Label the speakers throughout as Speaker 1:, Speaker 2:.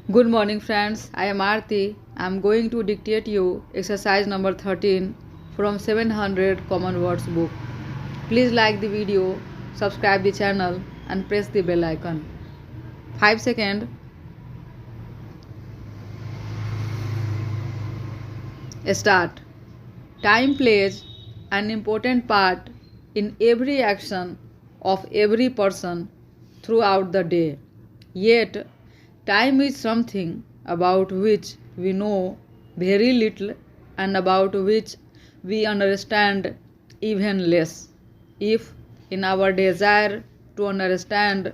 Speaker 1: Good morning friends, I am Aarti. I am going to dictate you exercise number 13 from 700 common words book. Please like the video, subscribe the channel and press the bell icon. 5 seconds. Start. Time plays an important part in every action of every person throughout the day. Yet, time is something about which we know very little and about which we understand even less. If, in our desire to understand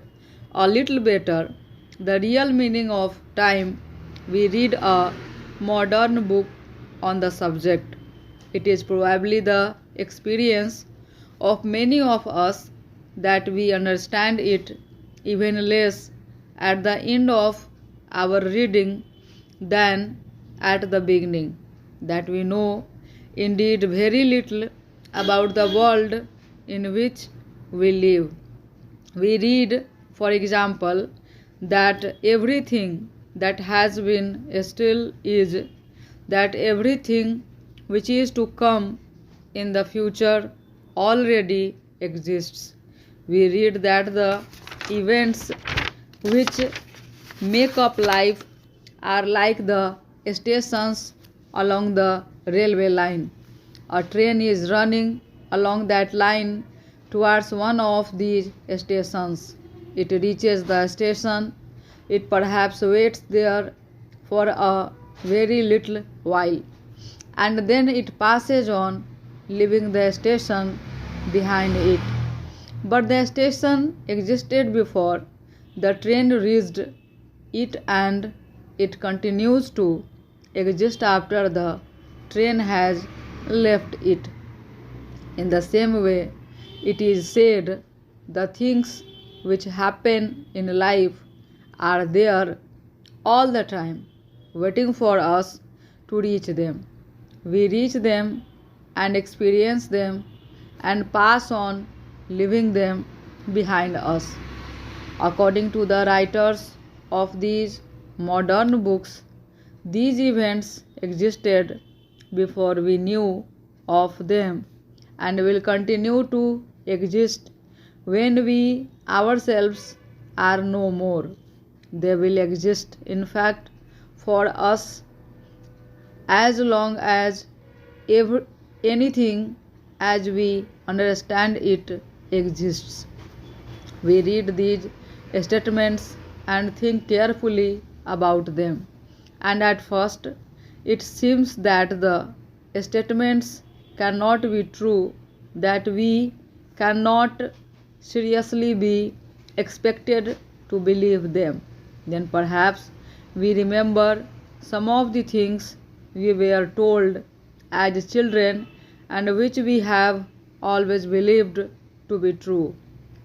Speaker 1: a little better the real meaning of time, we read a modern book on the subject, it is probably the experience of many of us that we understand it even less at the end of our reading than at the beginning, that we know indeed very little about the world in which we live. We read, for example, that everything that has been still is, that everything which is to come in the future already exists. We read that the events which make up life are like the stations along the railway line. A train is running along that line towards one of these stations. It reaches the station. It perhaps waits there for a very little while, and then it passes on, leaving the station behind it. But the station existed before the train reached it, and it continues to exist after the train has left it. In the same way, it is said the things which happen in life are there all the time, waiting for us to reach them. We reach them and experience them and pass on, leaving them behind us. According to the writers of these modern books, these events existed before we knew of them and will continue to exist when we ourselves are no more. They will exist, in fact, for us as long as anything as we understand it exists. We read these statements and think carefully about them, and at first it seems that the statements cannot be true, that we cannot seriously be expected to believe them. Then perhaps we remember some of the things we were told as children and which we have always believed to be true.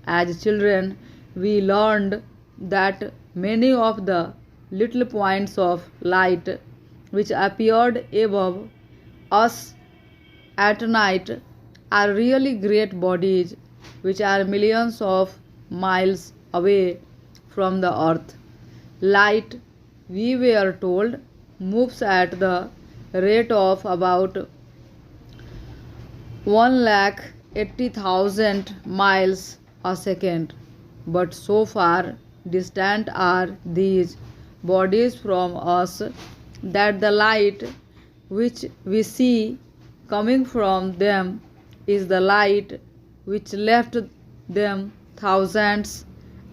Speaker 1: As children, we learned that many of the little points of light which appeared above us at night are really great bodies which are millions of miles away from the earth. Light, we were told, moves at the rate of about 1,80,000 miles a second. But so far distant are these bodies from us that the light which we see coming from them is the light which left them thousands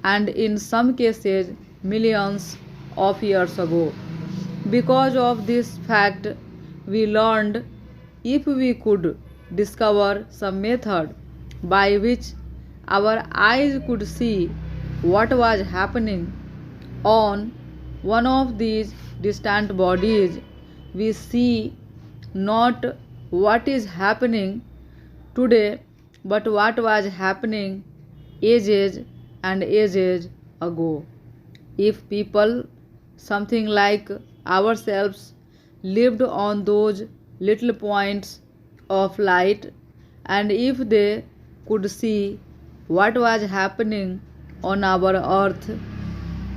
Speaker 1: and in some cases millions of years ago. Because of this fact, we learned if we could discover some method by which our eyes could see what was happening on one of these distant bodies, we see not what is happening today but what was happening ages and ages ago. If people something like ourselves lived on those little points of light, and if they could see what was happening on our earth,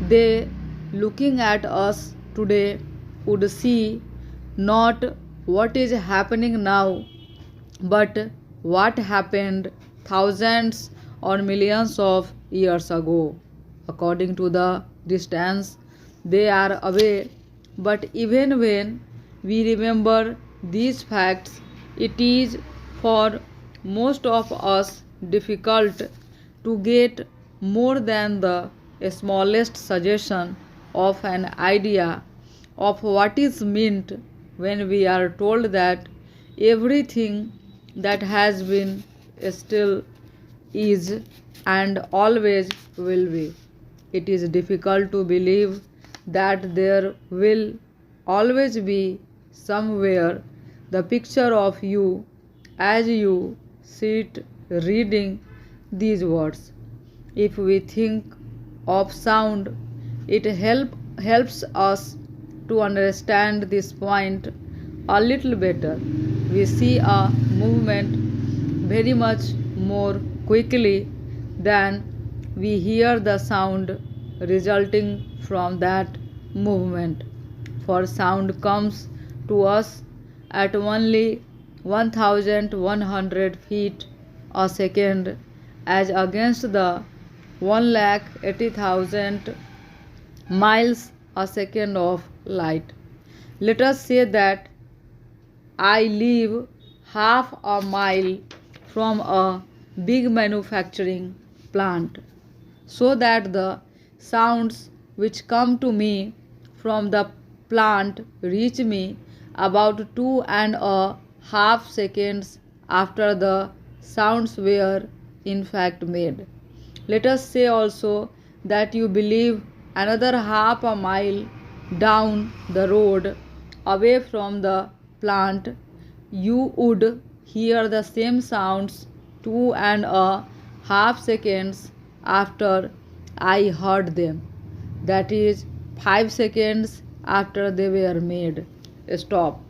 Speaker 1: they looking at us today would see not what is happening now, but what happened thousands or millions of years ago. According to the distance they are away, but even when we remember these facts, it is for most of us difficult to get more than the smallest suggestion of an idea of what is meant when we are told that everything that has been, still is, and always will be. It is difficult to believe that there will always be somewhere the picture of you as you sit reading these words. If we think of sound, it helps us to understand this point a little better. We see a movement very much more quickly than we hear the sound resulting from that movement. For sound comes to us at only 1100 feet a second, as against the 180,000 miles a second of light. Let us say that I live half a mile from a big manufacturing plant, so that the sounds which come to me from the plant reach me about 2.5 seconds after the sounds were in fact made. Let us say also that you believe another half a mile down the road away from the plant, you would hear the same sounds 2.5 seconds after I heard them. That is 5 seconds after they were made. Stop.